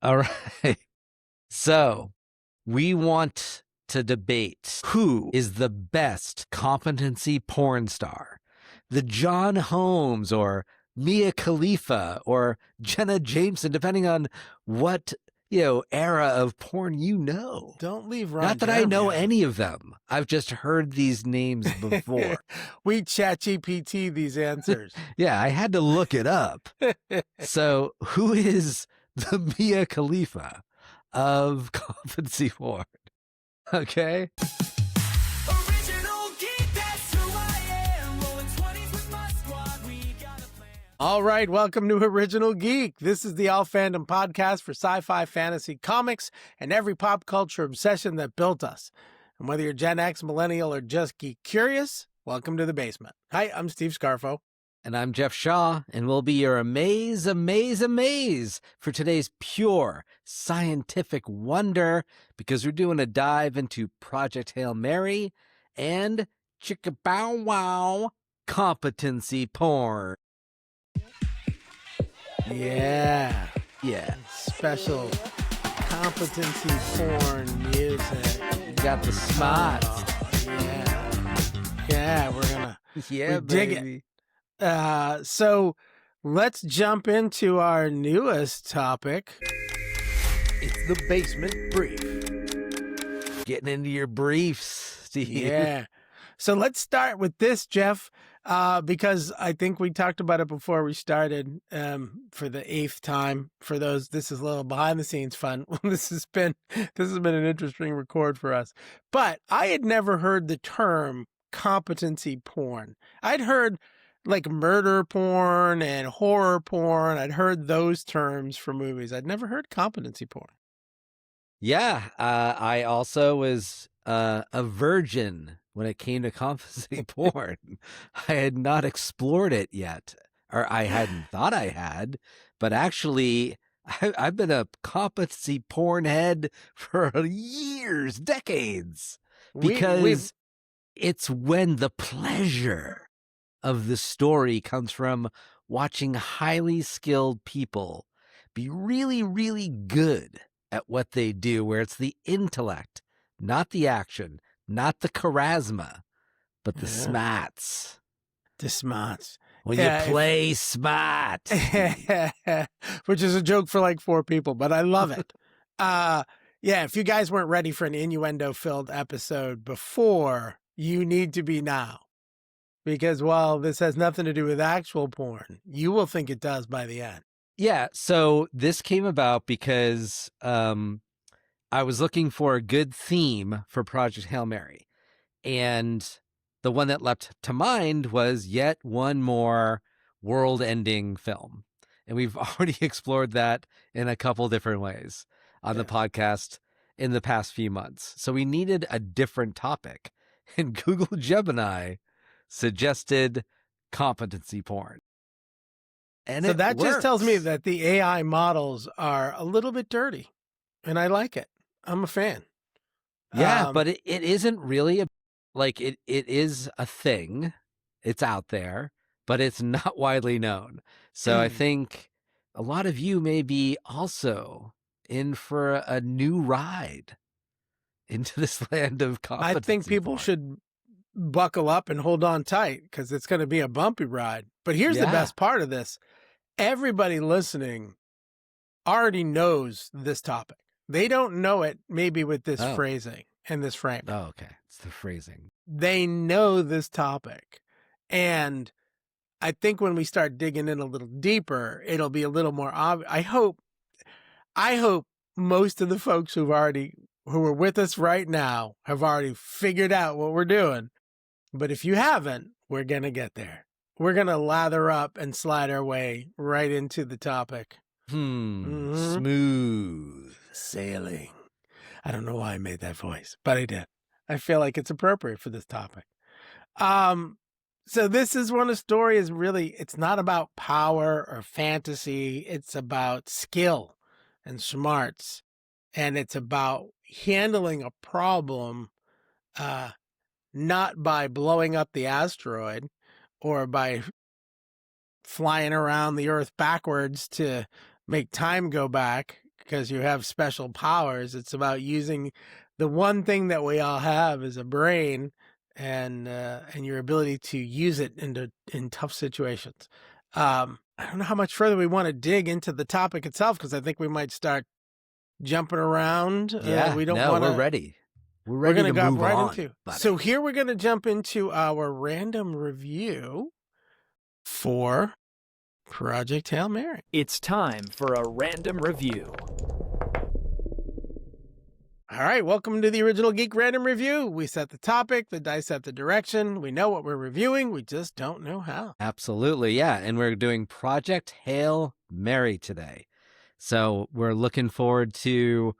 All right. So we want to debate who is the best competency porn star. The John Holmes or Mia Khalifa or Jenna Jameson, depending on what, era of porn Don't leave Ron Not that Jeremy I know out. any of them. I've just heard these names before. We ChatGPT these answers. Yeah, I had to look it up. So who is the Mia Khalifa of competency porn? Okay. Original geek, that's who I am. Rolling 20s with my squad, we got a plan. All right, welcome to Original Geek. This is the All Fandom podcast for sci-fi, fantasy, comics, and every pop culture obsession that built us. And whether you're Gen X, Millennial, or just geek curious, welcome to the basement. Hi, I'm Steve Scarfo. And I'm Jeff Shaw, and we'll be your amaze for today's pure scientific wonder, because we're doing a dive into Project Hail Mary and Chicka Bow Wow competency porn. Yeah, Yeah, special competency porn music. you got the smarts. Yeah, we're gonna Yeah, we dig it. baby. So let's jump into our newest topic. It's the basement brief. Getting into your briefs, Steve. Yeah. So let's start with this, Jeff, because I think we talked about it before we started for the 8th time. For those, this is a little behind the scenes fun. This has been an interesting record for us. But I had never heard the term competency porn. I'd heard like murder porn and horror porn. I'd heard those terms for movies. I'd never heard competency porn. Yeah, I also was a virgin when it came to competency porn. I had not explored it yet, or I hadn't thought I had, but actually I've been a competency porn head for years, decades, because it's when the pleasure of the story comes from watching highly skilled people be really, really good at what they do, where it's the intellect, not the action, not the charisma, but the smarts. The smarts. When you play smart. Which is a joke for like 4 people, but I love it. If you guys weren't ready for an innuendo-filled episode before, you need to be now. Because while this has nothing to do with actual porn, you will think it does by the end. Yeah, so this came about because I was looking for a good theme for Project Hail Mary. And the one that leapt to mind was yet one more world-ending film. And we've already explored that in a couple different ways on the podcast in the past few months. So we needed a different topic. And Google Gemini suggested competency porn. And so it that works. just tells me that the AI models are a little bit dirty. And I like it. I'm a fan. Yeah, but it isn't really it is a thing. It's out there, but it's not widely known. So I think a lot of you may be also in for a new ride into this land of competency I think people porn. should buckle up and hold on tight because it's going to be a bumpy ride. But here's the best part of this. Everybody listening already knows this topic. They don't know it maybe with this phrasing and this frame. Oh, okay. It's the phrasing. They know this topic. And I think when we start digging in a little deeper, it'll be a little more obvious. I hope most of the folks who are with us right now have already figured out what we're doing. But if you haven't, we're going to get there. We're going to lather up and slide our way right into the topic. Smooth sailing. I don't know why I made that voice, but I did. I feel like it's appropriate for this topic. So this is when a story is really, it's not about power or fantasy. It's about skill and smarts. And it's about handling a problem, not by blowing up the asteroid or by flying around the Earth backwards to make time go back because you have special powers. It's about using the one thing that we all have is a brain, and your ability to use it in tough situations. I don't know how much further we want to dig into the topic itself, because I think we might start jumping around. Yeah, We don't no, want we're to. ready. We're We're ready going to to go move right on. into. buddy. So here we're going to jump into our random review for Project Hail Mary. It's time for a random review. All right, welcome to the original Geek Random Review. We set the topic, the dice set the direction. We know what we're reviewing, we just don't know how. Absolutely, yeah. And we're doing Project Hail Mary today. So we're looking forward to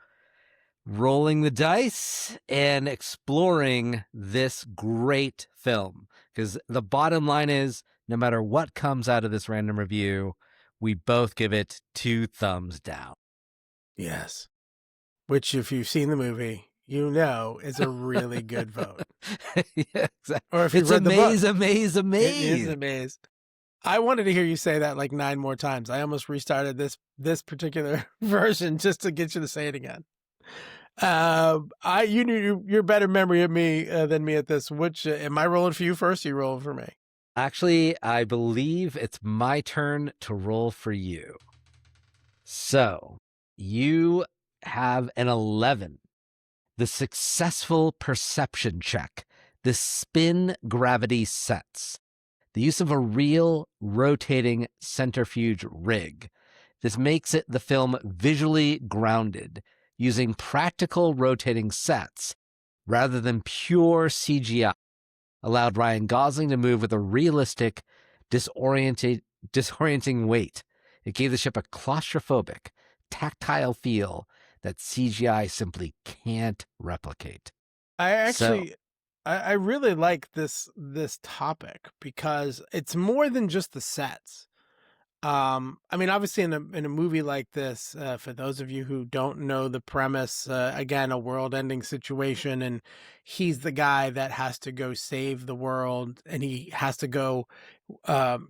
rolling the dice and exploring this great film. Because the bottom line is, no matter what comes out of this random review, we both give it 2 thumbs down. Yes. Which, if you've seen the movie, you know is a really good vote. Yeah, exactly. Or if you've It's read the book. amaze, amaze, It is amaze. amazing. I wanted to hear you say that like 9 more times. I almost restarted this particular version just to get you to say it again. You're better memory of me than me at this. Which am I rolling for you first? Or you rolling for me? Actually, I believe it's my turn to roll for you. So you have an 11. The successful perception check. The spin gravity sets. The use of a real rotating centrifuge rig. This makes it the film visually grounded, using practical rotating sets rather than pure CGI. Allowed Ryan Gosling to move with a realistic, disorienting weight. It gave the ship a claustrophobic, tactile feel that CGI simply can't replicate. I really like this topic because it's more than just the sets. I mean, obviously, in a movie like this, for those of you who don't know the premise, again, a world-ending situation, and he's the guy that has to go save the world, and he has to go.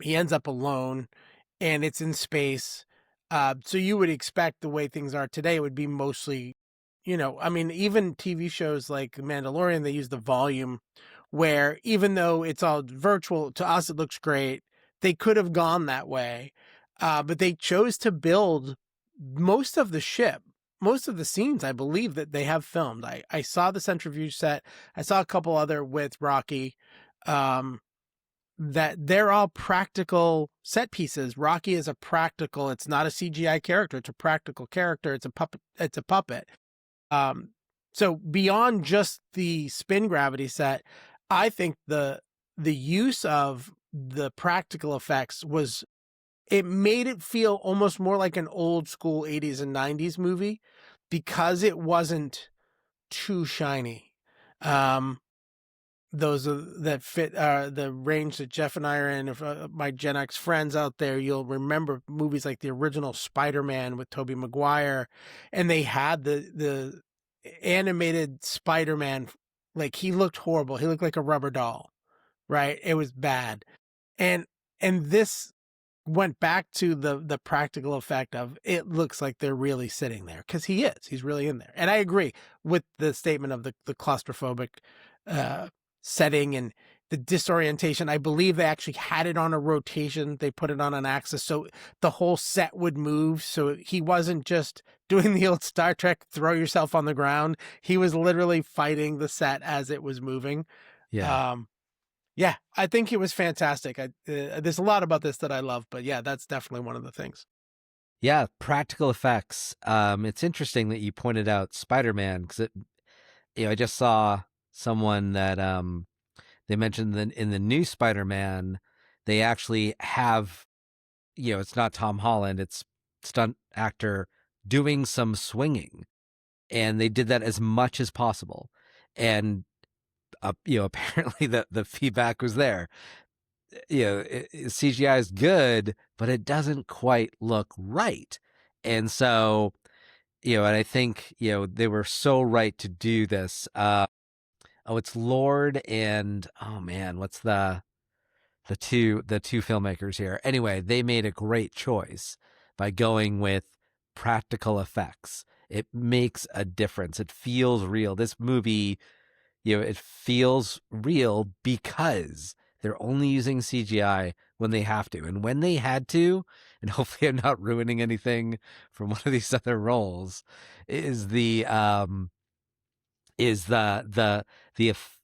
He ends up alone, and it's in space. So you would expect the way things are today, it would be mostly, I mean, even TV shows like Mandalorian, they use the volume, where even though it's all virtual, to us it looks great. They could have gone that way, but they chose to build most of the ship, most of the scenes, I believe, that they have filmed. I saw the centrifuge set. I saw a couple other with Rocky, that they're all practical set pieces. Rocky is a practical. It's not a CGI character. It's a practical character. It's a puppet. It's a puppet. So beyond just the spin gravity set, I think the use of the practical effects it made it feel almost more like an old school 80s and 90s movie because it wasn't too shiny. Those that fit the range that Jeff and I are in. If my Gen X friends out there, you'll remember movies like the original Spider-Man with Tobey Maguire, and they had the animated Spider-Man. Like, he looked horrible. He looked like a rubber doll, right? It was bad. And this went back to the practical effect of it looks like they're really sitting there, because he's really in there. And I agree with the statement of the claustrophobic setting and the disorientation. I believe they actually had it on a rotation. They put it on an axis so the whole set would move. So he wasn't just doing the old Star Trek throw yourself on the ground. He was literally fighting the set as it was moving. Yeah. Yeah, I think it was fantastic. There's a lot about this that I love, but yeah, that's definitely one of the things. Yeah, practical effects. It's interesting that you pointed out Spider-Man, because I just saw someone that they mentioned that in the new Spider-Man, they actually have, it's not Tom Holland, it's stunt actor doing some swinging, and they did that as much as possible. And apparently the feedback was there. CGI is good, but it doesn't quite look right. And so, and I think, they were so right to do this. It's Lord and, oh man, what's the two filmmakers here? Anyway, they made a great choice by going with practical effects. It makes a difference. It feels real. This movie, it feels real because they're only using CGI when they have to. And when they had to, and hopefully I'm not ruining anything from one of these other roles, is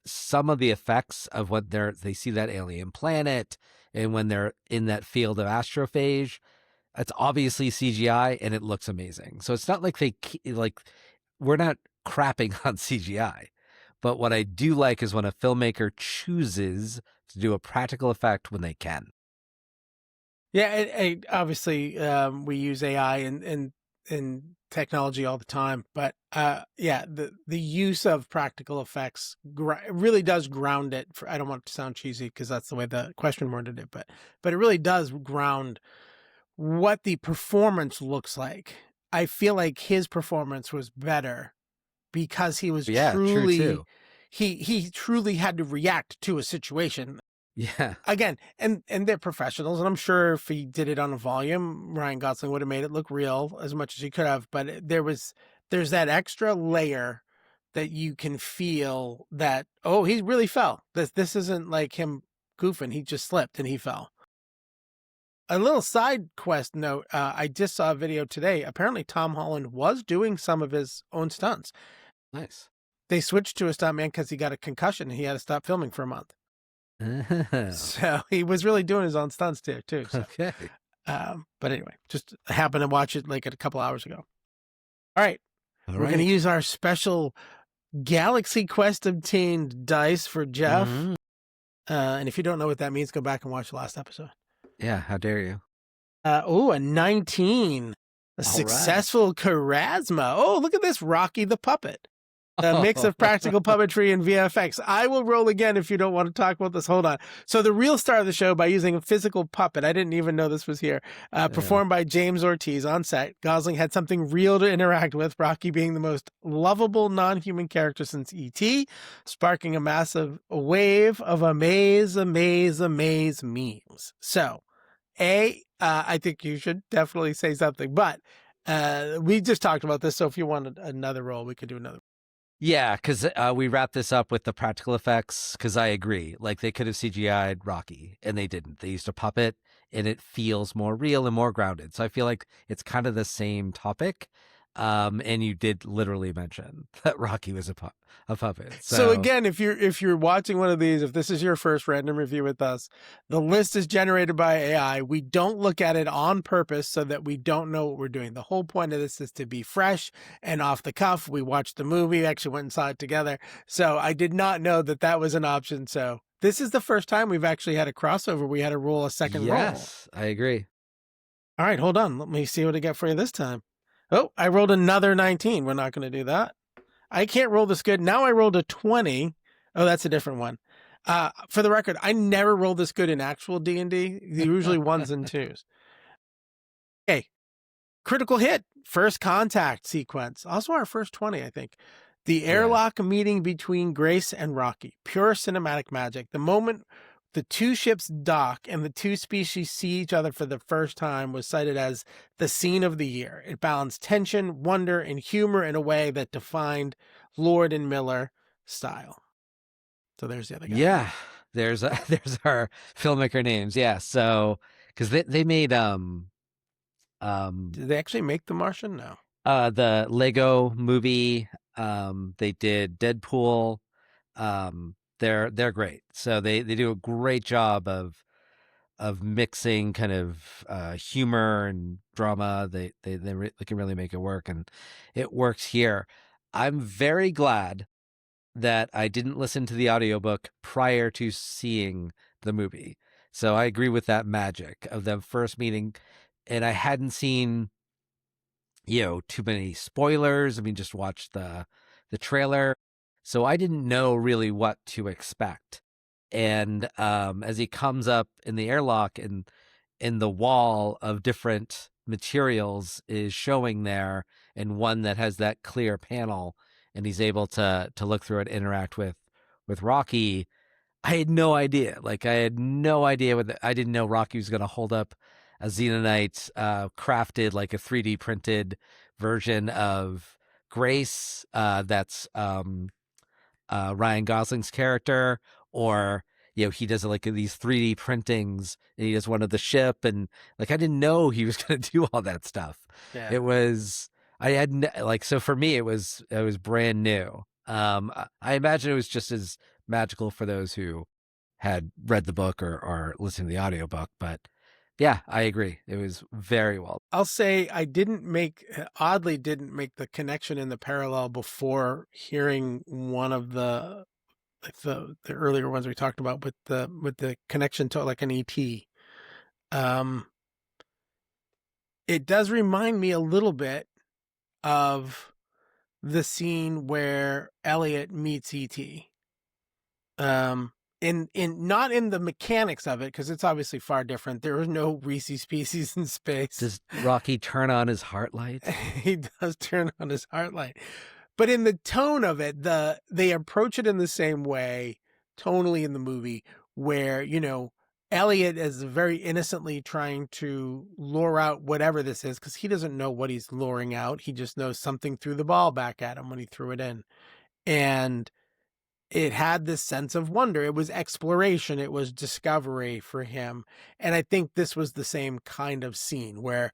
some of the effects of when they see that alien planet and when they're in that field of astrophage. It's obviously CGI and it looks amazing. So it's not like we're not crapping on CGI. But what I do like is when a filmmaker chooses to do a practical effect when they can. Yeah, obviously we use AI and technology all the time, but yeah, the use of practical effects really does ground it. I don't want it to sound cheesy because that's the way the question worded it, but it really does ground what the performance looks like. I feel like his performance was better because he was Yeah, true truly too. he truly had to react to a situation. Yeah. Again, and they're professionals, and I'm sure if he did it on a volume, Ryan Gosling would have made it look real as much as he could have. But there's that extra layer that you can feel that, oh, he really fell. This isn't like him goofing. He just slipped and he fell. A little side quest note, I just saw a video today. Apparently Tom Holland was doing some of his own stunts. Nice. They switched to a stuntman because he got a concussion and he had to stop filming for a month. Oh. So he was really doing his own stunts there too. So. Okay. But anyway, just happened to watch it like a couple hours ago. All right. All We're right. going to use our special Galaxy Quest obtained dice for Jeff. Mhm. And if you don't know what that means, go back and watch the last episode. Yeah, how dare you? A 19. A right. successful charisma. Oh, look at this, Rocky the Puppet. A mix of practical puppetry and VFX. I will roll again if you don't want to talk about this. Hold on. So the real star of the show by using a physical puppet. I didn't even know this was here. Performed by James Ortiz on set. Gosling had something real to interact with, Rocky being the most lovable non-human character since E.T., sparking a massive wave of amaze memes. So, I think you should definitely say something, but we just talked about this, so if you wanted another role, we could do another. Yeah, because we wrapped this up with the practical effects, because I agree. Like, they could have CGI'd Rocky, and they didn't. They used a puppet, and it feels more real and more grounded. So I feel like it's kind of the same topic. And you did literally mention that Rocky was a puppet. So again, if you're watching one of these, if this is your first random review with us, the list is generated by AI. We don't look at it on purpose so that we don't know what we're doing. The whole point of this is to be fresh and off the cuff. We watched the movie, actually went and saw it together. So I did not know that was an option. So this is the first time we've actually had a crossover. We had to roll a second roll. Yes, I agree. All right, hold on. Let me see what I got for you this time. Oh, I rolled another 19. We're not going to do that. I can't roll this good. Now I rolled a 20. Oh, that's a different one. For the record, I never roll this good in actual D&D. Usually ones and twos. Okay. Critical hit. First contact sequence. Also our first 20, I think. The airlock meeting between Grace and Rocky. Pure cinematic magic. The moment the two ships dock and the two species see each other for the first time was cited as the scene of the year. It balanced tension, wonder, and humor in a way that defined Lord and Miller style. So there's the other guy. Yeah, there's our filmmaker names. Yeah, so because they made Did they actually make The Martian? No. The Lego movie. They did Deadpool. They're great. So they do a great job of mixing kind of humor and drama. They can really make it work, and it works here. I'm very glad that I didn't listen to the audiobook prior to seeing the movie. So I agree with that magic of them first meeting, and I hadn't seen too many spoilers. I mean, just watched the trailer. So I didn't know really what to expect. And as he comes up in the airlock and the wall of different materials is showing there, and one that has that clear panel, and he's able to look through it, interact with Rocky. I had no idea. Like, I had no idea I didn't know Rocky was going to hold up a Xenonite crafted like a 3D printed version of Grace that's Ryan Gosling's character, or he does like these 3D printings, and he does one of the ship, and like I didn't know he was going to do all that stuff. Yeah. It was so for me it was brand new. I imagine it was just as magical for those who had read the book or listened to the audiobook, but yeah, I agree. It was very well. I'll say I oddly didn't make the connection in the parallel before hearing one of the earlier ones we talked about with the connection to like an ET. It does remind me a little bit of the scene where Elliot meets ET. In not in the mechanics of it, because it's obviously far different. There is no Reese's Pieces in space. Does Rocky turn on his heart light? He does turn on his heart light. But in the tone of it, they approach it in the same way, tonally in the movie, where, Elliot is very innocently trying to lure out whatever this is, because he doesn't know what he's luring out. He just knows something threw the ball back at him when he threw it in. And it had this sense of wonder. It was exploration. It was discovery for him. And I think this was the same kind of scene where,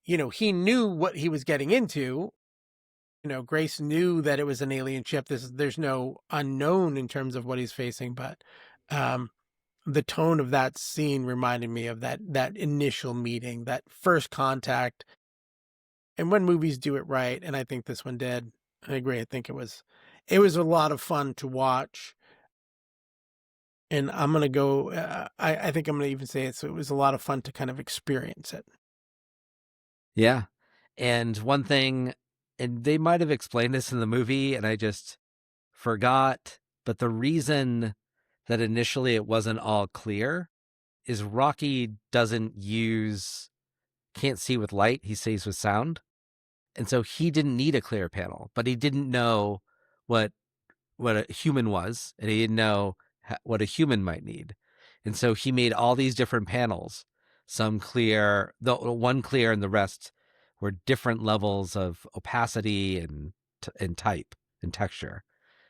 he knew what he was getting into. Grace knew that it was an alien ship. There's no unknown in terms of what he's facing, but the tone of that scene reminded me of that initial meeting, that first contact. And when movies do it right, and I think this one did, I agree. I think it was a lot of fun to watch. And I'm going to go, I think I'm going to even say it was a lot of fun to kind of experience it. Yeah. And one thing, and they might have explained this in the movie and I just forgot, but the reason that initially it wasn't all clear is Rocky can't see with light, he sees with sound. And so he didn't need a clear panel, but he didn't know what a human was, and he didn't know what a human might need. And so he made all these different panels, some clear, one clear, and the rest were different levels of opacity and type and texture.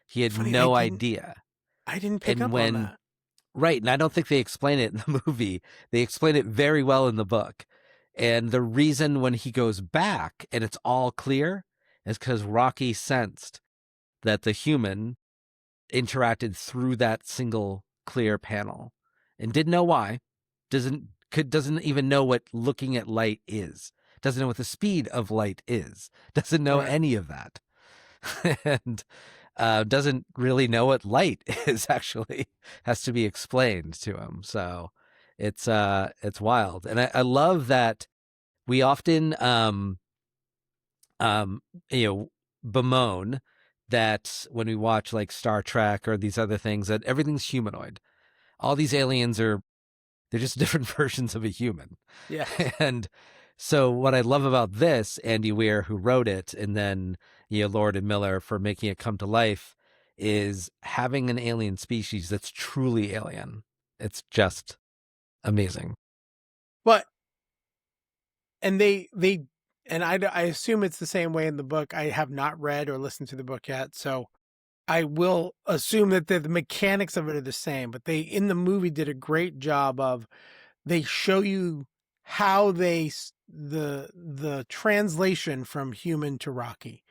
He had Funny, no idea. I didn't pick up on that. Right, and I don't think they explain it in the movie. They explain it very well in the book. And the reason when he goes back and it's all clear is because Rocky sensed that the human interacted through that single clear panel and didn't know why, doesn't even know what looking at light is, doesn't know what the speed of light is, doesn't know any of that. And doesn't really know what light is, actually has to be explained to him. So it's wild. And I love that we often bemoan that when we watch like Star Trek or these other things, that everything's humanoid. All these aliens they're just different versions of a human. Yeah. And so what I love about this, Andy Weir, who wrote it, and then Lord and Miller for making it come to life, is having an alien species that's truly alien. It's just amazing. But, and I assume it's the same way in the book. I have not read or listened to the book yet, so I will assume that the mechanics of it are the same. But they, in the movie, did a great job of, they show you how the translation from human to Rocky,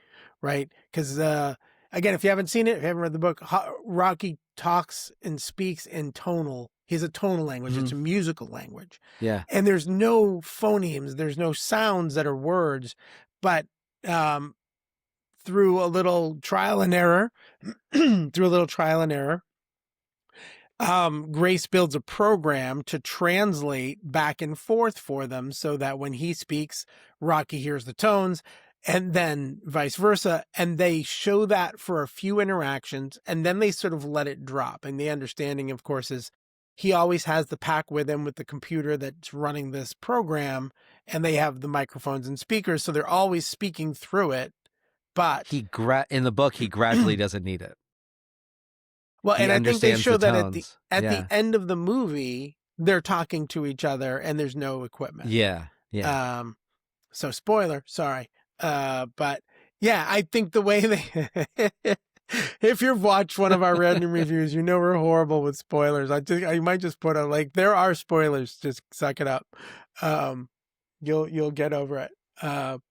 right? Because again, if you haven't seen it, if you haven't read the book, Rocky talks and speaks in tonal. He's a tonal language. Mm-hmm. It's a musical language. Yeah. And there's no phonemes. There's no sounds that are words, but through a little trial and error, Grace builds a program to translate back and forth for them so that when he speaks, Rocky hears the tones, and then vice versa. And they show that for a few interactions, and then they sort of let it drop. And the understanding, of course, is he always has the pack with him with the computer that's running this program, and they have the microphones and speakers, so they're always speaking through it. But in the book, he gradually doesn't need it. Well, and I think they show that at the the end of the movie, they're talking to each other and there's no equipment. Yeah. Yeah. So spoiler, sorry. But yeah, I think the way they, if you've watched one of our random reviews, you know we're horrible with spoilers. I might just put a there are spoilers. Just suck it up. You'll get over it.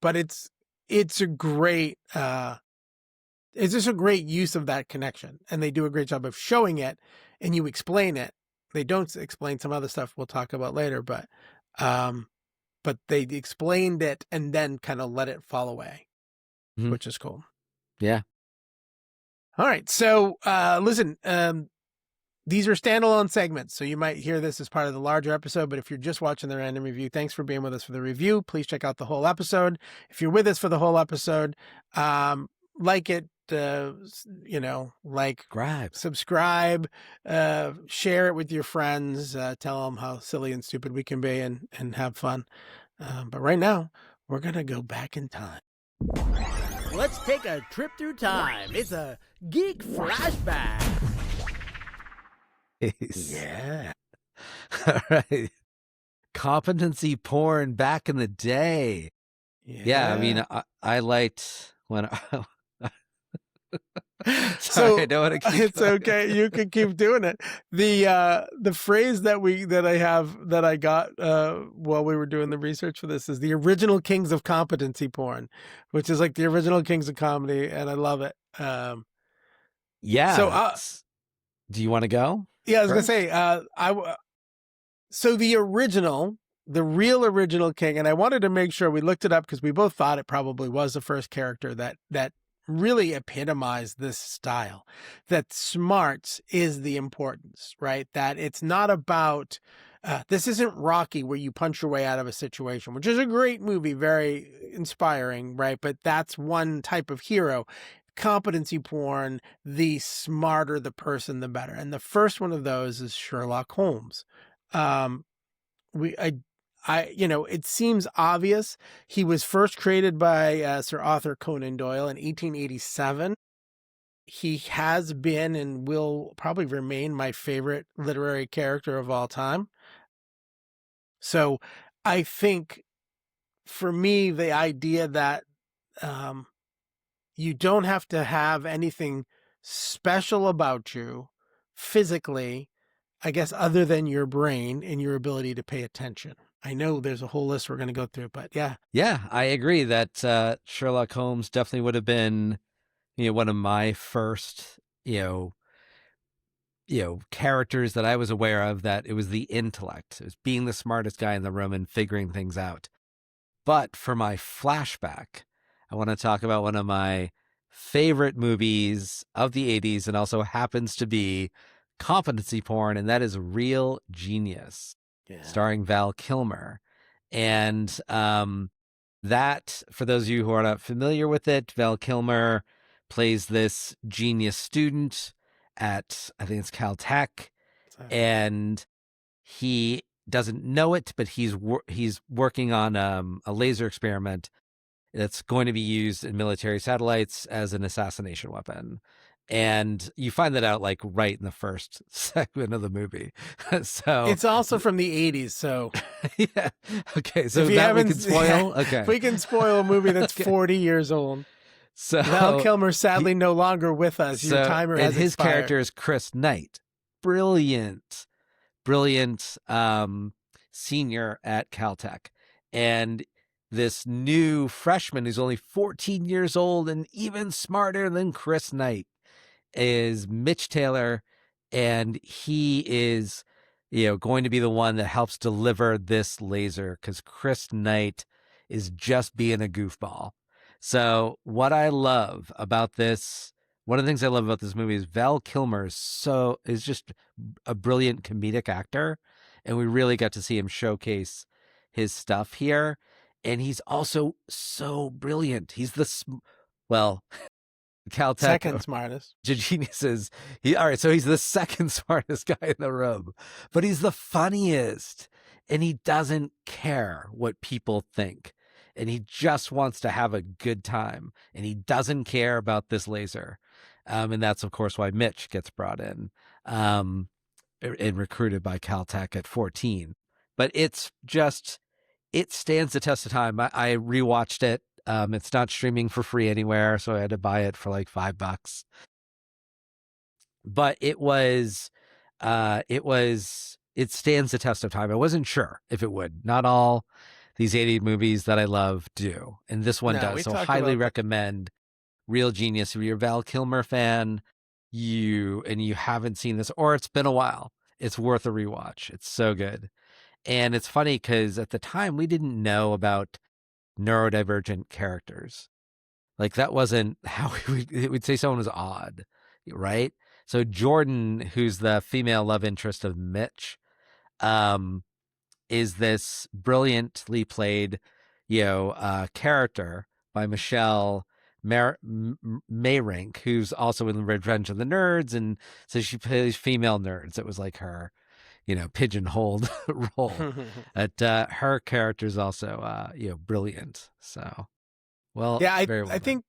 But it's a great it's just a great use of that connection, and they do a great job of showing it, and you explain it. They don't explain some other stuff we'll talk about later, but they explained it and then kind of let it fall away, Mhm. which is cool. Yeah. All right. So listen, these are standalone segments, so you might hear this as part of the larger episode, but if you're just watching the random review, thanks for being with us for the review. Please check out the whole episode. If you're with us for the whole episode, like it, like, subscribe, share it with your friends, tell them how silly and stupid we can be and have fun. But right now, we're going to go back in time. Let's take a trip through time. It's a Geek Flashback. Yeah. All right. Competency porn back in the day. Yeah. I mean, I liked when Sorry, I don't want to keep it's going. okay. You can keep doing it. The phrase that I got while we were doing the research for this is the original kings of competency porn, which is like the original kings of comedy, and I love it. Yeah. So do you want to go? yeah, I was first? gonna say so the real original king, and I wanted to make sure we looked it up because we both thought it probably was the first character that really epitomized this style, that smarts is the importance, right? That it's not about, this isn't Rocky where you punch your way out of a situation, which is a great movie, very inspiring, right? But that's one type of hero. Competency porn, the smarter the person, the better. And the first one of those is Sherlock Holmes. It seems obvious. He was first created by Sir Arthur Conan Doyle in 1887. He has been and will probably remain my favorite literary character of all time. So I think for me, the idea that you don't have to have anything special about you physically, I guess, other than your brain and your ability to pay attention. I know there's a whole list we're going to go through, but yeah. Yeah, I agree that Sherlock Holmes definitely would have been, one of my first, characters that I was aware of, that it was the intellect. It was being the smartest guy in the room and figuring things out. But for my flashback, I want to talk about one of my favorite movies of the 80s and also happens to be competency porn, and that is Real Genius, starring Val Kilmer. And that, for those of you who are not familiar with it, Val Kilmer plays this genius student at, I think it's Caltech, and he doesn't know it, but he's working on a laser experiment that's going to be used in military satellites as an assassination weapon. And you find that out like right in the first segment of the movie. So it's also from the 80s. So yeah. Okay. So if you that we haven't can spoil. Okay. we can spoil a movie that's Okay. 40 years old. So Val Kilmer sadly no longer with us. Your timer has and his expired. character is Chris Knight. Brilliant senior at Caltech. And this new freshman who's only 14 years old and even smarter than Chris Knight is Mitch Taylor, and he is, going to be the one that helps deliver this laser because Chris Knight is just being a goofball. So what I love about this, one of the things I love about this movie is Val Kilmer is just a brilliant comedic actor, and we really got to see him showcase his stuff here. And he's also so brilliant. He's Caltech Second smartest. geniuses. All right, so he's the second smartest guy in the room, but he's the funniest, and he doesn't care what people think, and he just wants to have a good time, and he doesn't care about this laser. And that's, of course, why Mitch gets brought in. and recruited by Caltech at 14. But it stands the test of time. I rewatched it. It's not streaming for free anywhere, so I had to buy it for like $5. But it stands the test of time. I wasn't sure if it would. Not all these 80 movies that I love do, and this one No, we does. So talked highly about that. recommend Real Genius. If you're a Val Kilmer fan, you haven't seen this, or it's been a while, it's worth a rewatch. It's so good. And it's funny because at the time we didn't know about neurodivergent characters. Like that wasn't how we'd say someone was odd, right? So Jordan, who's the female love interest of Mitch, is this brilliantly played, character by Michelle Mayrink, who's also in Revenge of the Nerds, and so she plays female nerds. It was like her, pigeonholed role. But her character is also, brilliant. So, well, Yeah, very well I done.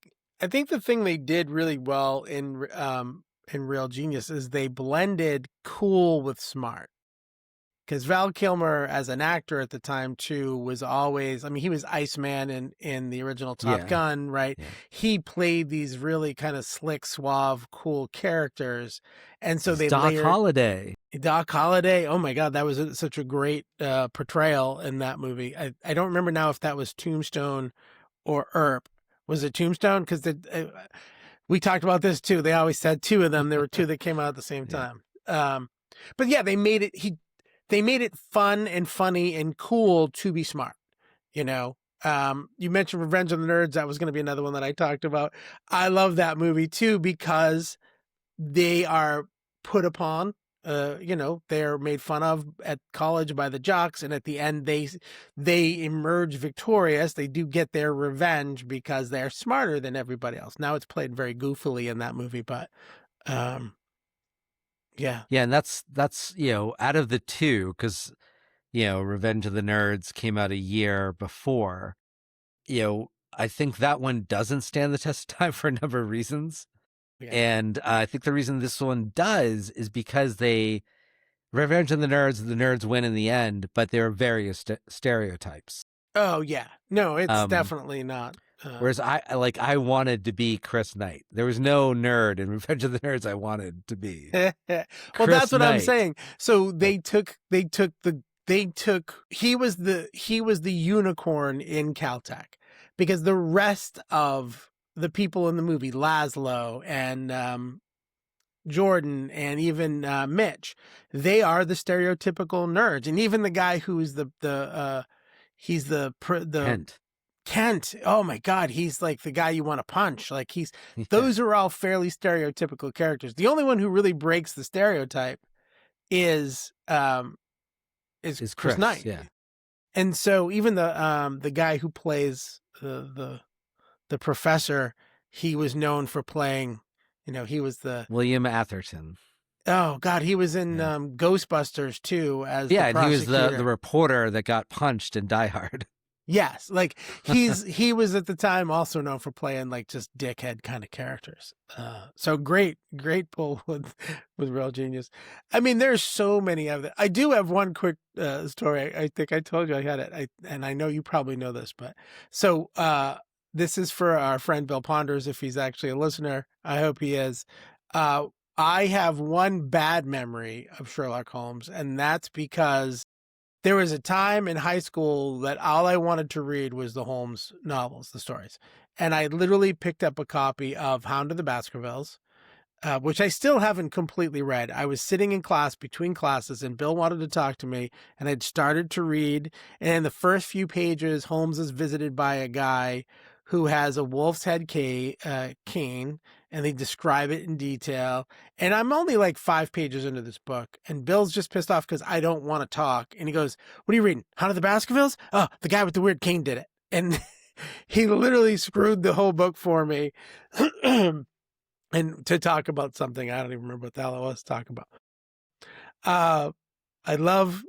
think the thing they did really well in Real Genius is they blended cool with smart. Because Val Kilmer, as an actor at the time too, was always, I mean, he was Iceman in the original Top Yeah. Gun, right? Yeah. He played these really kind of slick, suave, cool characters. And so they Doc layered Holliday. Doc Holliday. Oh my God, that was such a great portrayal in that movie. I don't remember now if that was Tombstone or Earp. Was it Tombstone? Because we talked about this too. They always said two of them. There were two that came out at the same Yeah. time. But yeah, they made it fun and funny and cool to be smart. You mentioned Revenge of the Nerds. That was going to be another one that I talked about. I love that movie too because they are put upon. They're made fun of at college by the jocks, and at the end they emerge victorious. They do get their revenge because they're smarter than everybody else. Now it's played very goofily in that movie, but yeah. Yeah, and that's out of the two, because Revenge of the Nerds came out a year before. I think that one doesn't stand the test of time for a number of reasons. Yeah. And I think the reason this one does is because Revenge of the Nerds win in the end, but there are various stereotypes. Oh yeah, no, it's Um, definitely not. Whereas I wanted to be Chris Knight. There was no nerd in Revenge of the Nerds I wanted to be. Well, Chris that's what I'm Knight. saying. So he was the unicorn in Caltech, because the rest of the people in the movie, Laszlo and Jordan and even Mitch, they are the stereotypical nerds. And even the guy who's he's the Kent. Oh my God, he's like the guy you want to punch. Like those are all fairly stereotypical characters. The only one who really breaks the stereotype is Chris Knight. Yeah. And so even the guy who plays the professor, he was known for playing, he was the William Atherton. Oh God, he was in Ghostbusters too as the and he was prosecutor. the reporter that got punched in Die Hard. Yes, like he was at the time also known for playing like just dickhead kind of characters. So great pull with Real Genius. I mean, there's so many of them. I do have one quick story. I think I told you I had it, and I know you probably know this, but so this is for our friend Bill Ponders, if he's actually a listener. I hope he is. I have one bad memory of Sherlock Holmes, and that's because there was a time in high school that all I wanted to read was the Holmes novels, the stories. And I literally picked up a copy of Hound of the Baskervilles, which I still haven't completely read. I was sitting in class between classes, and Bill wanted to talk to me, and I'd started to read. And in the first few pages, Holmes is visited by a guy who has a wolf's head cane, and they describe it in detail. And I'm only like 5 pages into this book, and Bill's just pissed off because I don't want to talk. And he goes, "What are you reading? Hound of the Baskervilles? Oh, the guy with the weird cane did it." And he literally screwed the whole book for me. And to talk about something, I don't even remember what the hell I was talking about. I love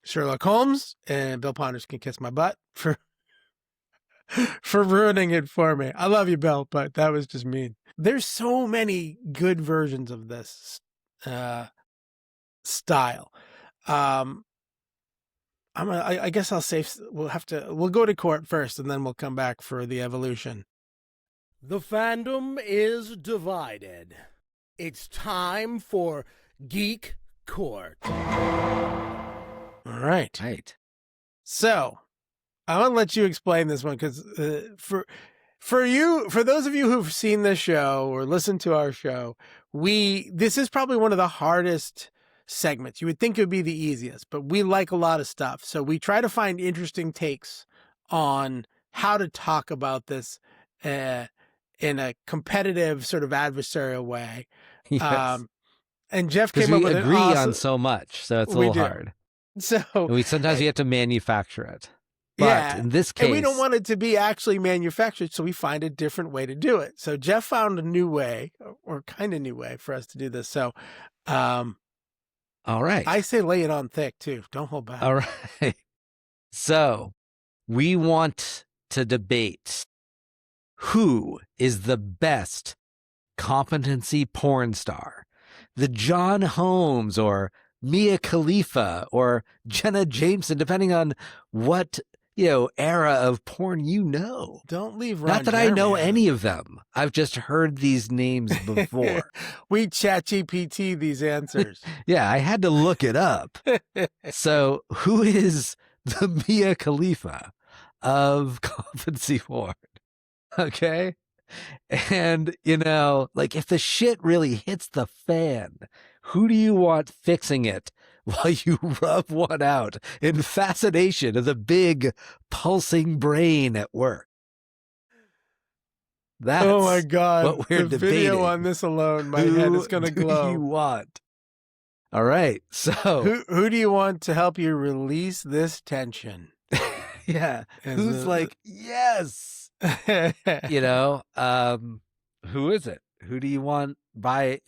Sherlock Holmes, and Bill Ponders can kiss my butt for ruining it for me. I love you, Bill, but that was just mean. There's so many good versions of this. style. I guess I'll save. We'll go to court first, and then we'll come back for the evolution. The fandom is divided. It's time for Geek Court. All right. Right. So I want to let you explain this one because for those of you who've seen this show or listened to our show, this is probably one of the hardest segments. You would think it would be the easiest, but we like a lot of stuff. So we try to find interesting takes on how to talk about this in a competitive sort of adversarial way. Yes. And Jeff Because came up we with agree an awesome, on so much, so it's a We little do. hard. So And sometimes we have to manufacture it. But Yeah, in this case, and we don't want it to be actually manufactured, so we find a different way to do it. So Jeff found a new way, or kind of new way for us to do this. So all right. I say lay it on thick too. Don't hold back. All right. So we want to debate who is the best competency porn star, the John Holmes or Mia Khalifa or Jenna Jameson, depending on what era of porn you know. Don't leave Ron Not that I know Jeremy out. any of them. I've just heard these names before. We chat GPT these answers. Yeah, I had to look it up. So who is the Mia Khalifa of competency porn? Okay. And, if the shit really hits the fan, who do you want fixing it while you rub one out in fascination of the big pulsing brain at work? That's Oh my God. what we're the debating. video on this alone, my Who head is going to do you glow. want? All right. So, Who do you want to help you release this tension? yeah. As Who's a- like, yes. Who is it? Who do you want by,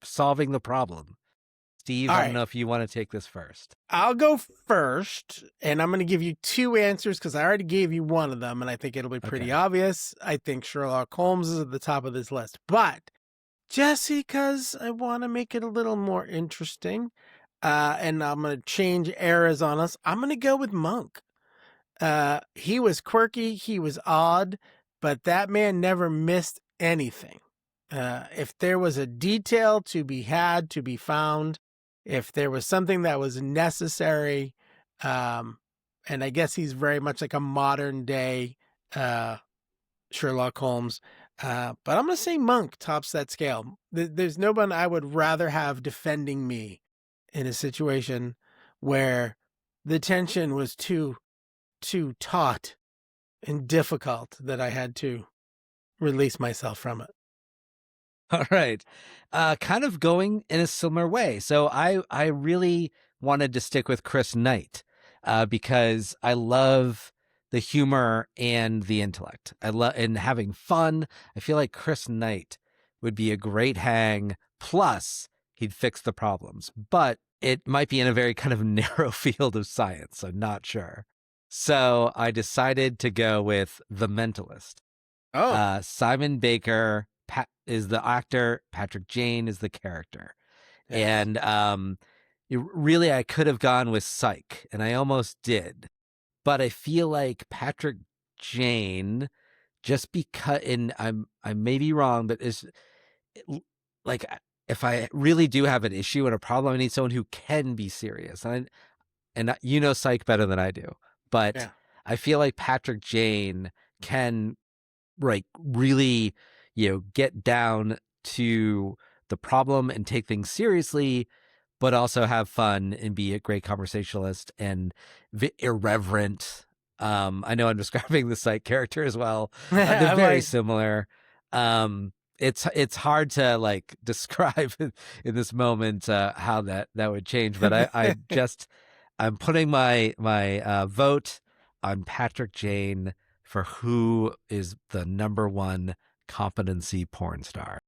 solving the problem? Steve, All I right. don't know if you want to take this first. I'll go first, and I'm going to give you two answers because I already gave you one of them, and I think it'll be pretty Okay. obvious. I think Sherlock Holmes is at the top of this list, but Jesse, because I want to make it a little more interesting, and I'm going to change eras on us, I'm going to go with Monk. He was quirky, he was odd, but that man never missed anything. If there was a detail to be had, to be found, if there was something that was necessary, and I guess he's very much like a modern day Sherlock Holmes, but I'm going to say Monk tops that scale. There's no one I would rather have defending me in a situation where the tension was too taut and difficult that I had to release myself from it. All right. Kind of going in a similar way. So I really wanted to stick with Chris Knight because I love the humor and the intellect. I love and having fun. I feel like Chris Knight would be a great hang. Plus, he'd fix the problems. But it might be in a very kind of narrow field of science. I'm not sure. So I decided to go with The Mentalist. Oh, Simon Baker is the actor. Patrick Jane is the character. yes. And really, I could have gone with Psych, and I almost did. But I feel like Patrick Jane, just because, and I may be wrong, but is like if I really do have an issue and a problem, I need someone who can be serious. And Psych better than I do. But Yeah. I feel like Patrick Jane can really, get down to the problem and take things seriously, but also have fun and be a great conversationalist and irreverent. I know I'm describing the Psych character as well. They're very similar. It's hard to describe in this moment how that would change, but I'm putting my vote on Patrick Jane for who is the number one competency porn star.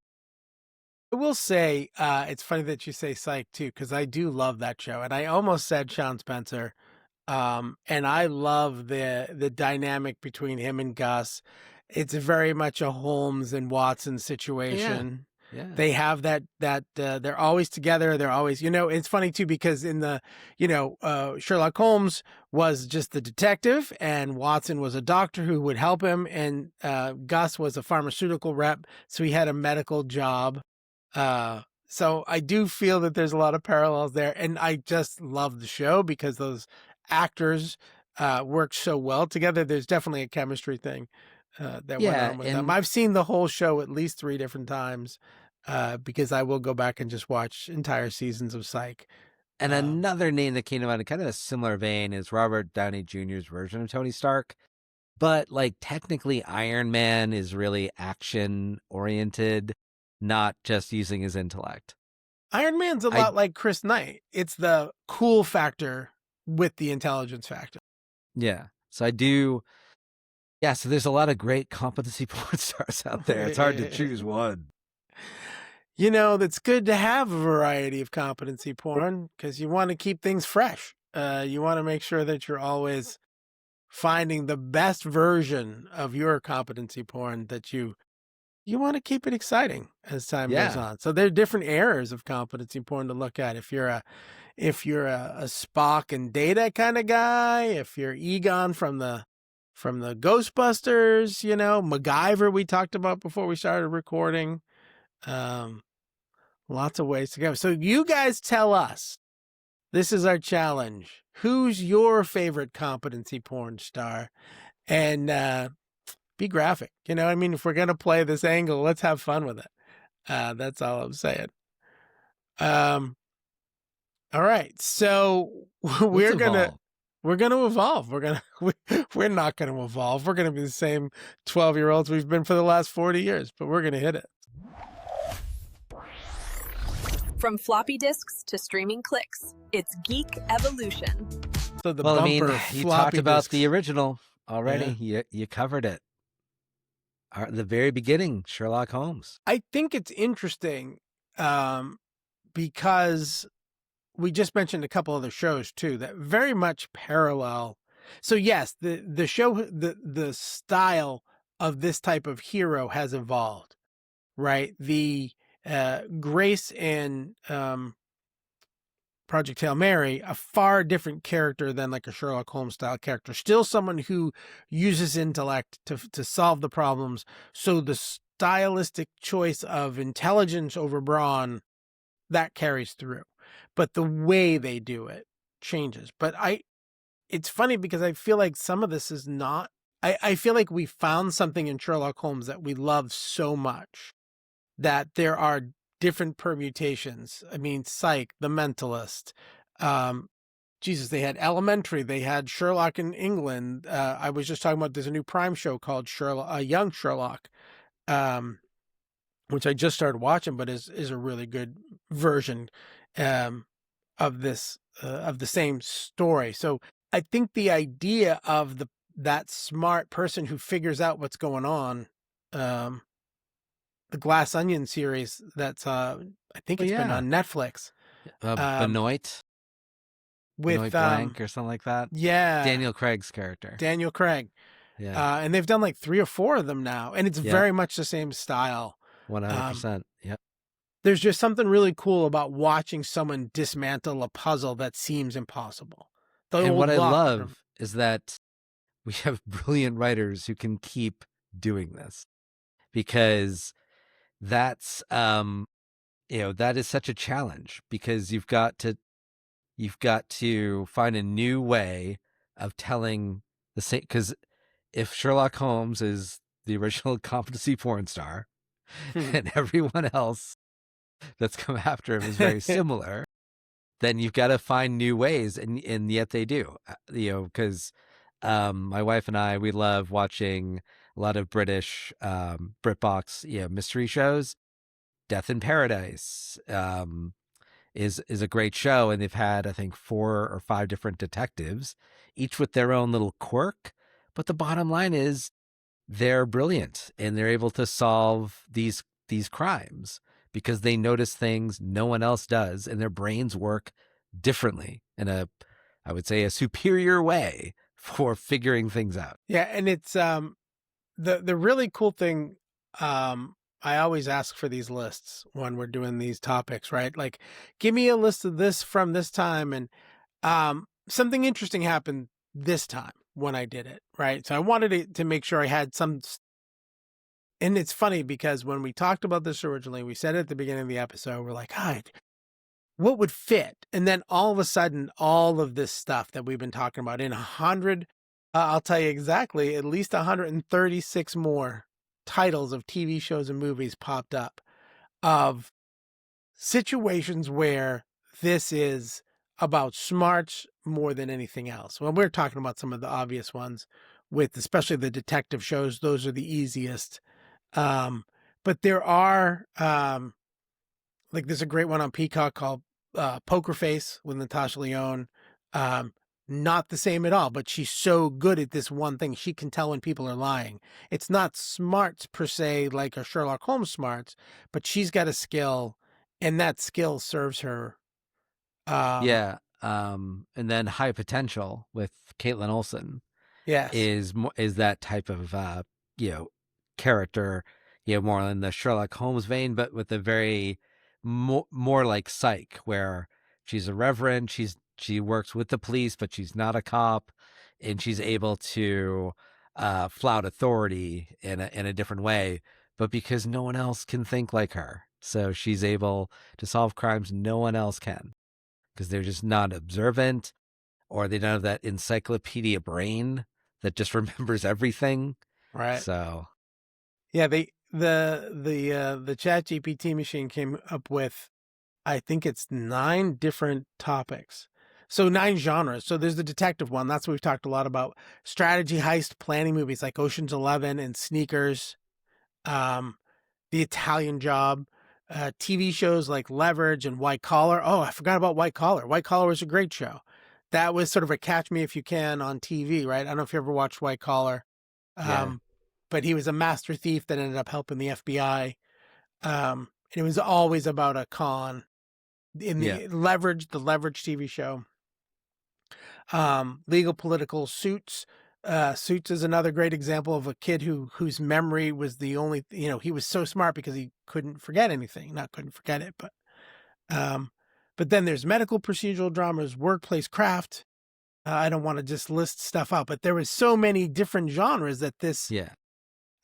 I will say, it's funny that you say Psych too, because I do love that show, and I almost said Sean Spencer. And I love the dynamic between him and Gus. It's very much a Holmes and Watson situation. Yeah. They have that they're always together. They're always, it's funny too, because in the, Sherlock Holmes was just the detective and Watson was a doctor who would help him. And Gus was a pharmaceutical rep. So he had a medical job. So I do feel that there's a lot of parallels there. And I just love the show because those actors work so well together. There's definitely a chemistry thing that went Yeah, on with them. and I've seen the whole show at least 3 different times because I will go back and just watch entire seasons of Psych. another name that came to mind in kind of a similar vein is Robert Downey Jr.'s version of Tony Stark. But like technically Iron Man is really action oriented, not just using his intellect. Iron Man's a I- lot like Chris Knight. It's the cool factor with the intelligence factor. Yeah. So I do. Yeah. So there's a lot of great competency porn stars out there. It's hard to choose one. That's good to have a variety of competency porn because you want to keep things fresh. You want to make sure that you're always finding the best version of your competency porn that you want to keep it exciting as time goes Yeah. on. So there are different eras of competency porn to look at. If you're a Spock and Data kind of guy, if you're Egon from the Ghostbusters, MacGyver we talked about before we started recording. Lots of ways to go. So you guys tell us. This is our challenge. Who's your favorite competency porn star? And be graphic. If we're going to play this angle, let's have fun with it. That's all I'm saying. All right. So we're going to evolve. We're not going to evolve. We're going to be the same 12-year-olds we've been for the last 40 years, but we're going to hit it. From floppy disks to streaming clicks, it's Geek Evolution. So the Well, I mean, bumper you floppy talked about disks. the original already. You covered it. The very beginning, Sherlock Holmes. I think it's interesting because we just mentioned a couple other shows too that very much parallel. So yes, the show, the style of this type of hero has evolved, right? The Grace and Project Hail Mary, a far different character than like a Sherlock Holmes style character. Still someone who uses intellect to solve the problems. So the stylistic choice of intelligence over brawn, that carries through. But the way they do it changes. But it's funny because I feel like some of this is not, I feel like we found something in Sherlock Holmes that we love so much that there are different permutations. I mean, Psych, The Mentalist, Jesus, they had Elementary, they had Sherlock in England. I was just talking about, there's a new Prime show called Sherlock, Young Sherlock, which I just started watching, but is a really good version of this of the same story. So I think the idea of that smart person who figures out what's going on, the Glass Onion series that's I think it's been on Netflix. Benoit With Blank or something like that. Yeah. Daniel Craig's character. Daniel Craig. Yeah. And they've done like 3 or 4 of them now, and it's very much the same style. 100%. Yep. There's just something really cool about watching someone dismantle a puzzle that seems impossible. And what I love is that we have brilliant writers who can keep doing this, because that's that is such a challenge, because you've got to find a new way of telling the same. Because if Sherlock Holmes is the original competency porn star and everyone else that's come after him is very similar, then you've got to find new ways, and yet they do, because my wife and I, we love watching a lot of British BritBox mystery shows. Death in Paradise is a great show, and they've had, I think, 4 or 5 different detectives, each with their own little quirk, but the bottom line is they're brilliant, and they're able to solve these crimes because they notice things no one else does, and their brains work differently in I would say, a superior way for figuring things out. Yeah, and it's the really cool thing I always ask for these lists when we're doing these topics, right? Like, give me a list of this from this time. And something interesting happened this time when I did it, right? So I wanted to make sure I had some. And it's funny because when we talked about this originally, we said it at the beginning of the episode, we're like, what would fit? And then all of a sudden, all of this stuff that we've been talking about in 100, I'll tell you exactly, at least 136 more titles of TV shows and movies popped up of situations where this is about smarts more than anything else. Well, we're talking about some of the obvious ones with especially the detective shows. Those are the easiest. But there are, like there's a great one on Peacock called Poker Face with Natasha Lyonne. Not the same at all, but she's so good at this one thing. She can tell when people are lying. It's not smarts per se, like a Sherlock Holmes smarts, but she's got a skill, and that skill serves her. Yeah. And then High Potential with Caitlin Olsen Yes. is that type of character, more in the Sherlock Holmes vein, but with a very more like Psych, where she's a reverend, she works with the police, but she's not a cop, and she's able to flout authority in a different way, but because no one else can think like her, so she's able to solve crimes no one else can, because they're just not observant, or they don't have that encyclopedia brain that just remembers everything. Right. So yeah, the Chat GPT machine came up with, I think it's 9 different topics. So 9 genres. So there's the detective one. That's what we've talked a lot about. Strategy, heist, planning movies like Ocean's 11 and Sneakers. The Italian Job. TV shows like Leverage and White Collar. Oh, I forgot about White Collar. White Collar was a great show. That was sort of a Catch Me If You Can on TV, right? I don't know if you ever watched White Collar. Yeah. But he was a master thief that ended up helping the FBI. And it was always about a con. In the Leverage TV show. Legal Political Suits. Suits is another great example of a kid whose memory was the only, he was so smart because he couldn't forget anything. Not couldn't forget it, but then there's medical procedural dramas, workplace craft. I don't want to just list stuff out, but there was so many different genres that this,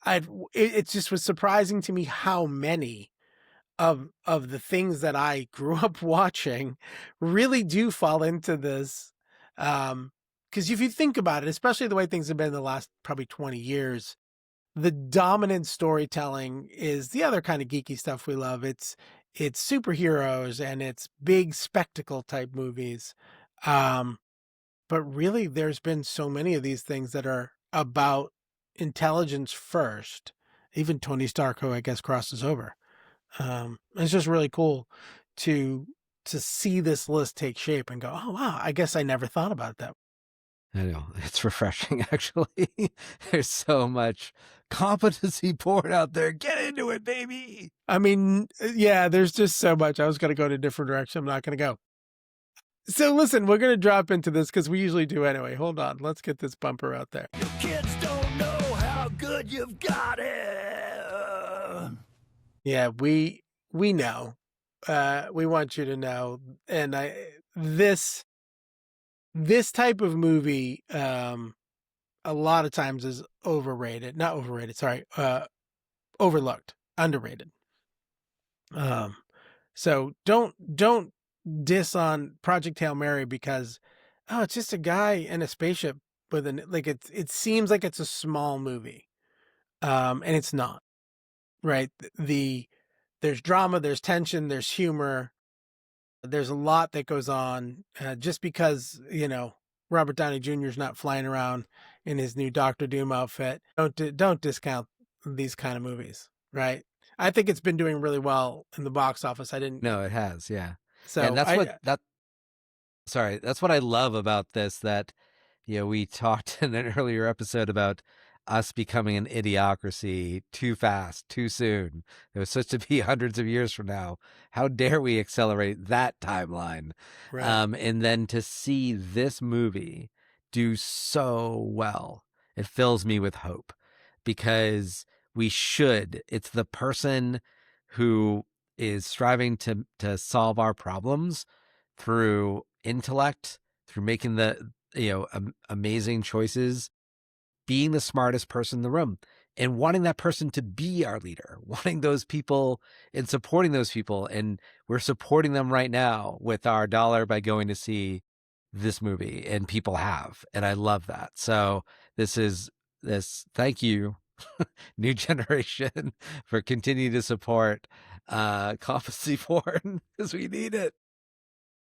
it just was surprising to me how many of the things that I grew up watching really do fall into this. Because if you think about it, especially the way things have been in the last probably 20 years, the dominant storytelling is the other kind of geeky stuff we love. It's superheroes and it's big spectacle type movies. But really, there's been so many of these things that are about intelligence first. Even Tony Stark, who I guess crosses over. It's just really cool to see this list take shape and go, oh wow, I guess I never thought about that. I know, it's refreshing actually. There's so much competency porn out there. Get into it, baby. I mean, yeah, there's just so much. I was going to go in a different direction. I'm not going to go. So listen, we're going to drop into this because we usually do anyway. Hold on. Let's get this bumper out there. You kids don't know how good you've got it. Yeah, we know. We want you to know. And this type of movie, a lot of times is overrated. Not overrated, sorry. Overlooked, underrated. So don't diss on Project Hail Mary because, oh, it's just a guy in a spaceship with it seems like it's a small movie. And it's not, right? There's drama, there's tension, there's humor. There's a lot that goes on just because, Robert Downey Jr. is not flying around in his new Doctor Doom outfit. Don't discount these kind of movies, right? I think it's been doing really well in the box office. No, it has, yeah. So and that's what I love about this, that, we talked in an earlier episode about us becoming an idiocracy too fast, too soon. It was supposed to be hundreds of years from now. How dare we accelerate that timeline? Right. And then to see this movie do so well, it fills me with hope, because should. It's the person who is striving to solve our problems through intellect, through making the amazing choices, being the smartest person in the room, and wanting that person to be our leader, wanting those people and supporting those people. And we're supporting them right now with our dollar by going to see this movie, and people have, and I love that. So thank you, new generation, for continuing to support competency porn, because we need it.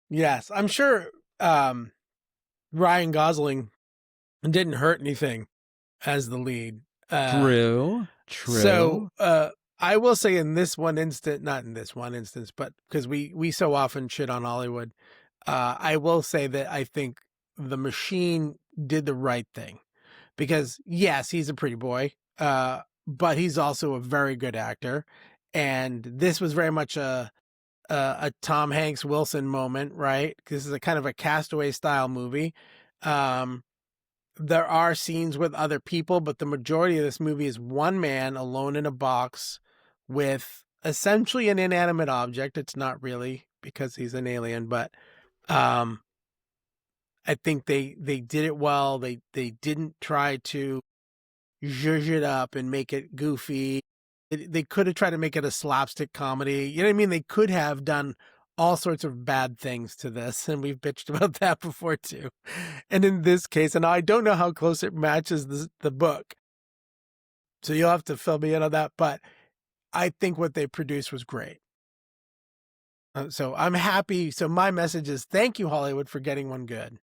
Yes, I'm sure Ryan Gosling didn't hurt anything as the lead. True. So I will say in this one instance, not in this one instance, but because we so often shit on Hollywood, I will say that I think the Machine did the right thing, because yes, he's a pretty boy, but he's also a very good actor, and this was very much a Tom Hanks Wilson moment, right? This is a kind of a Castaway style movie. There are scenes with other people, but the majority of this movie is one man alone in a box with essentially an inanimate object. It's not really, because he's an alien, but I think they did it well. They didn't try to zhuzh it up and make it goofy. They could have tried to make it a slapstick comedy. You know what I mean? They could have done all sorts of bad things to this, and we've bitched about that before too. And in this case, and I don't know how close it matches the book, so you'll have to fill me in on that, but I think what they produced was great. So I'm happy. So my message is thank you, Hollywood, for getting one good.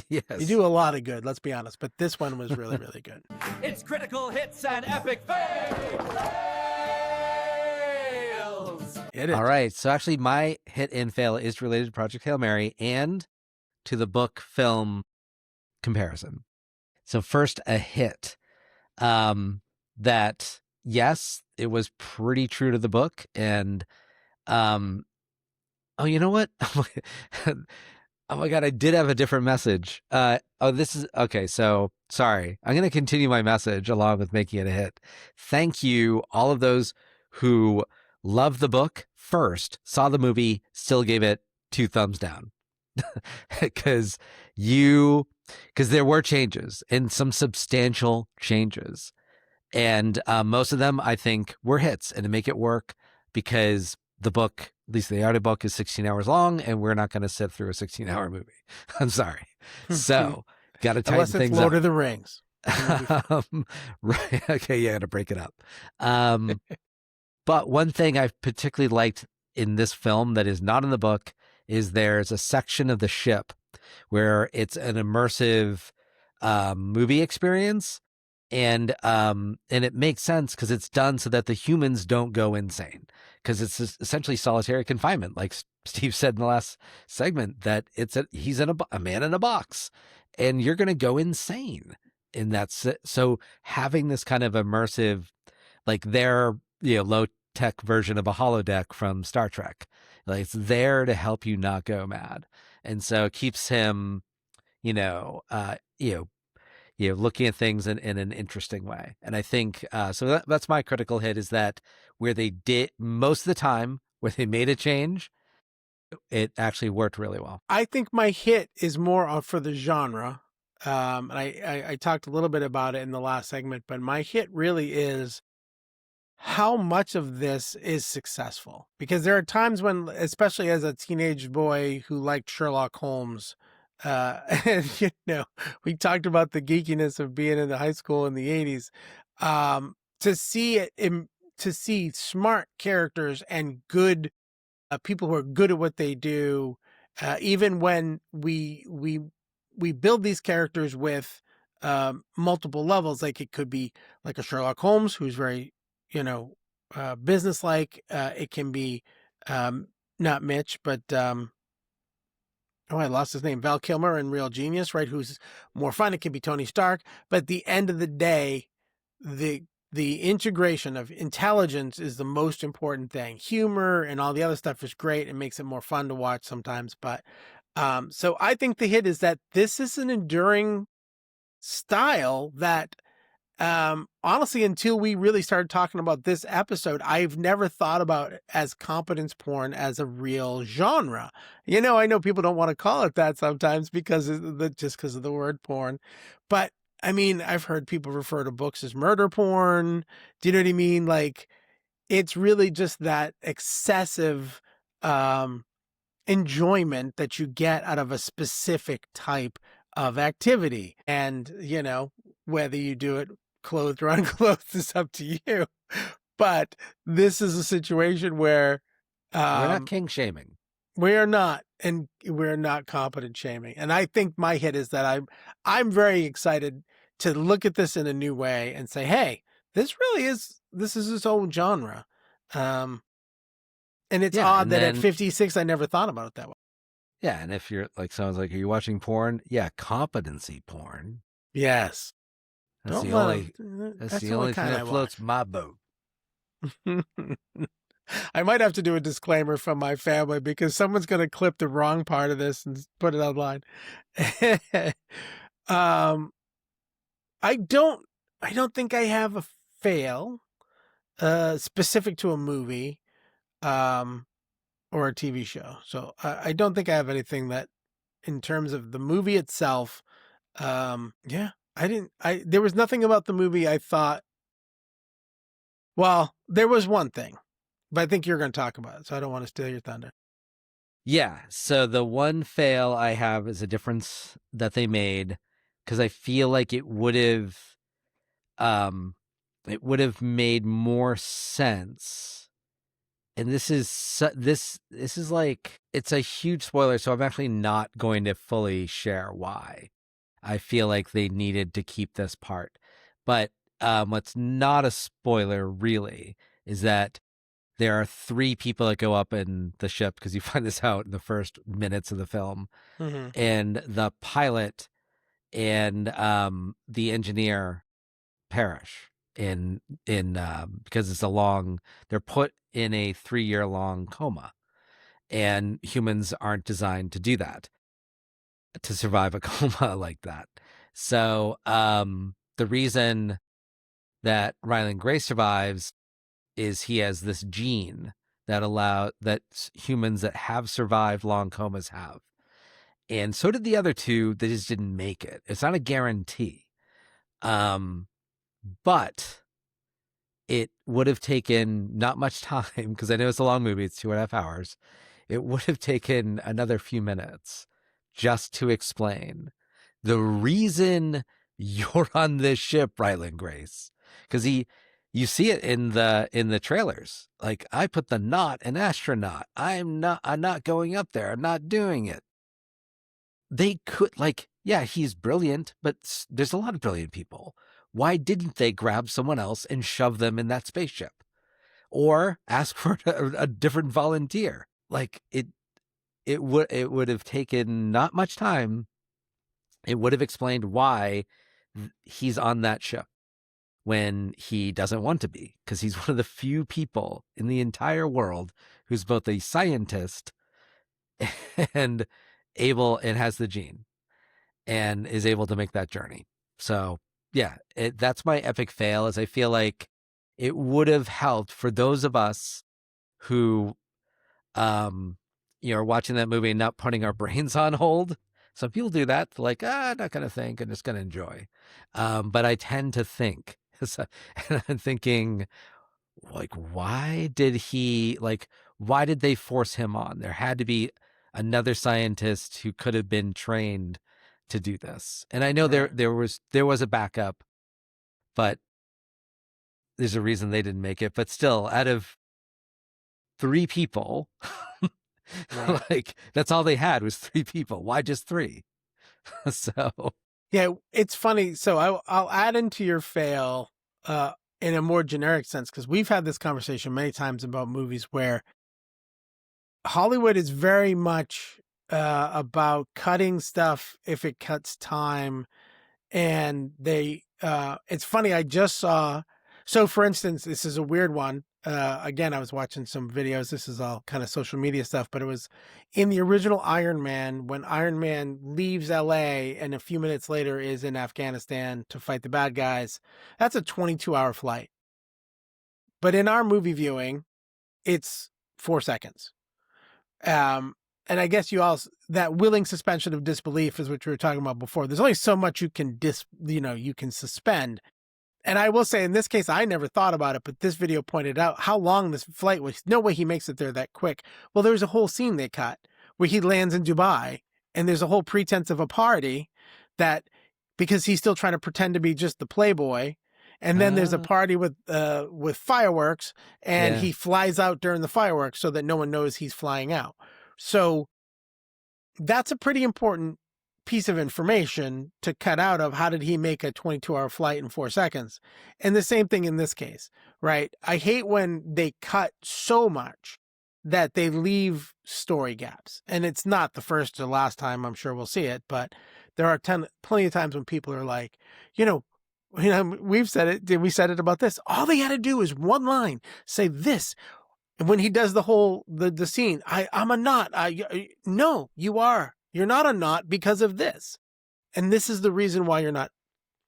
Yes. You do a lot of good, let's be honest, but this one was really, really good. It's critical hits and epic fails. It is. All right. So actually, my hit and fail is related to Project Hail Mary and to the book film comparison. So first, a hit. That, yes, it was pretty true to the book. And, oh, you know what? Oh my God, I did have a different message. This is okay. So sorry. I'm going to continue my message along with making it a hit. Thank you, all of those who loved the book first, saw the movie, still gave it 2 thumbs down. Because there were changes, and some substantial changes. And most of them, I think, were hits, and to make it work, because the book, at least the audiobook, is 16 hours long, and we're not going to sit through a 16-hour movie. I'm sorry. So, got to tighten Unless things it's up. Lord of the Rings. Right. Okay. Yeah. To break it up. But one thing I particularly liked in this film that is not in the book is there's a section of the ship where it's an immersive movie experience. And it makes sense because it's done so that the humans don't go insane, because it's essentially solitary confinement, like Steve said in the last segment, that he's in a man in a box, and you're going to go insane. And that's it. So having this kind of immersive, like their low tech version of a holodeck from Star Trek, like it's there to help you not go mad, and so it keeps him, looking at things in an interesting way. And I think, so that's my critical hit, is that where they did most of the time, where they made a change, it actually worked really well. I think my hit is more for the genre. And I talked a little bit about it in the last segment, but my hit really is how much of this is successful. Because there are times when, especially as a teenage boy who liked Sherlock Holmes, and we talked about the geekiness of being in the high school in the 80s, to see it to see smart characters and good people who are good at what they do, even when we build these characters with multiple levels. Like it could be like a Sherlock Holmes who's very businesslike. It can be not Mitch, but I lost his name. Val Kilmer in Real Genius, right? Who's more fun. It can be Tony Stark. But at the end of the day, the integration of intelligence is the most important thing. Humor and all the other stuff is great. It makes it more fun to watch sometimes. But so I think the hit is that this is an enduring style that honestly, until we really started talking about this episode, I've never thought about it as competence porn as a real genre. I know people don't want to call it that sometimes because just because of the word porn, but I mean, I've heard people refer to books as murder porn. Do you know what I mean? Like, it's really just that excessive enjoyment that you get out of a specific type of activity. And, whether you do it clothed or unclothed is up to you. But this is a situation where We're not king shaming. we are not, and we're not competent shaming. And I think my hit is that I'm very excited to look at this in a new way and say, hey, this is its own genre. And it's Yeah, odd and that at then- 56 I never thought about it that way. Yeah, and if you're like, someone's like, are you watching porn? Yeah, competency porn. Yes. That's Don't the let only. 'em- That's the only only thing kind that I floats my boat. watch. I might have to do a disclaimer from my family because someone's going to clip the wrong part of this and put it online. I don't think I have a fail specific to a movie or a TV show. So I don't think I have anything that, in terms of the movie itself, there was nothing about the movie I thought, well, there was one thing, but I think you're going to talk about it, so I don't want to steal your thunder. Yeah. So the one fail I have is a difference that they made, because I feel like it would have made more sense. And this is like, it's a huge spoiler, so I'm actually not going to fully share why I feel like they needed to keep this part. But what's not a spoiler really is that there are 3 people that go up in the ship, because you find this out in the first minutes of the film, Mm-hmm. and the pilot and the engineer perish in because they're put in a 3-year long coma, and humans aren't designed to do that, to survive a coma like that. So the reason that Ryland Gray survives is he has this gene that humans that have survived long comas have. And so did the other 2 that just didn't make it. It's not a guarantee. But it would have taken not much time, because I know it's a long movie, it's 2.5 hours. It would have taken another few minutes just to explain the reason you're on this ship, Ryland Grace. Because you see it in the trailers. Like, I put the not an astronaut. I'm not going up there. I'm not doing it. They could, like, yeah, he's brilliant, but there's a lot of brilliant people. Why didn't they grab someone else and shove them in that spaceship? Or ask for a different volunteer? Like, it would have taken not much time. It would have explained why he's on that ship when he doesn't want to be, because he's one of the few people in the entire world who's both a scientist and has the gene and is able to make that journey. So yeah, that's my epic fail, is I feel like it would have helped for those of us who are watching that movie and not putting our brains on hold. Some people do that. They're like, I'm not going to think, I'm just going to enjoy. But I tend to think, and I'm thinking, like, why did they force him on? There had to be another scientist who could have been trained to do this. And I know there was a backup, but there's a reason they didn't make it. But still, out of 3 people, like, that's all they had was 3 people. Why just 3? So Yeah, it's funny. So I'll add into your fail in a more generic sense, because we've had this conversation many times about movies where Hollywood is very much about cutting stuff if it cuts time. And it's funny, I just saw, so for instance, this is a weird one. again, I was watching some videos. This is all kind of social media stuff, but it was in the original Iron Man when Iron Man leaves LA and a few minutes later is in Afghanistan to fight the bad guys. That's a 22-hour flight. But in our movie viewing, it's 4 seconds. And I guess that willing suspension of disbelief is what you were talking about before. There's only so much you can you can suspend. And I will say in this case, I never thought about it, but this video pointed out how long this flight was. No way he makes it there that quick. Well, there's a whole scene they cut where he lands in Dubai and there's a whole pretense of a party because he's still trying to pretend to be just the playboy. And then there's a party with fireworks and he flies out during the fireworks so that no one knows he's flying out. So that's a pretty important piece of information to cut out of how did he make a 22-hour flight in 4 seconds. And the same thing in this case, right? I hate when they cut so much that they leave story gaps. And it's not the first or last time I'm sure we'll see it, but there are plenty of times when people are like, we've said it. We said it about this. All they had to do is one line, say this. And when he does the scene, I'm a knot. No, you are. You're not a knot because of this. And this is the reason why you're not.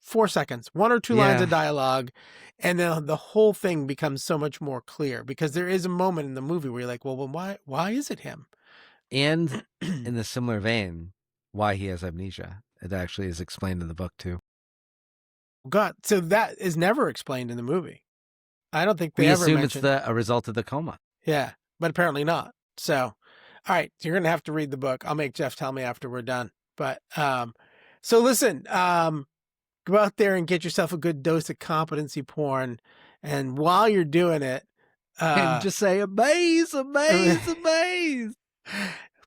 4 seconds, 1 or 2 lines of dialogue. And then the whole thing becomes so much more clear because there is a moment in the movie where you're like, well, why is it him? And in the similar vein, why he has amnesia. It actually is explained in the book too. God, so that is never explained in the movie. I don't think We they ever assume mentioned. it's a result of the coma. Yeah, but apparently not. So, all right, you're going to have to read the book. I'll make Jeff tell me after we're done. But so listen, go out there and get yourself a good dose of competency porn. And while you're doing it, And just say, amaze, amaze, amaze.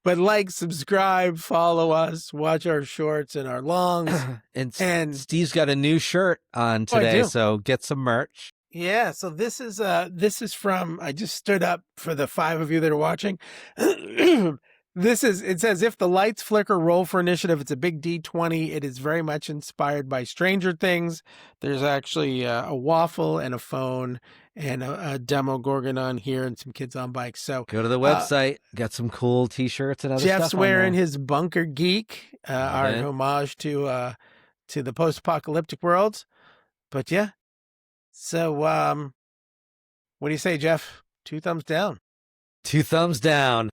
But subscribe, follow us, watch our shorts and our longs. and Steve's got a new shirt on today, so get some merch. Yeah, so this is from, I just stood up for the 5 of you that are watching. It says, if the lights flicker, roll for initiative. It's a big D20. It is very much inspired by Stranger Things. There's actually a waffle and a phone and a demo Gorgon on here and some kids on bikes. So go to the website, get some cool t-shirts and other stuff. Jeff's wearing his Bunker Geek, our homage to the post-apocalyptic world. But yeah. So, what do you say, Jeff? 2 thumbs down. 2 thumbs down.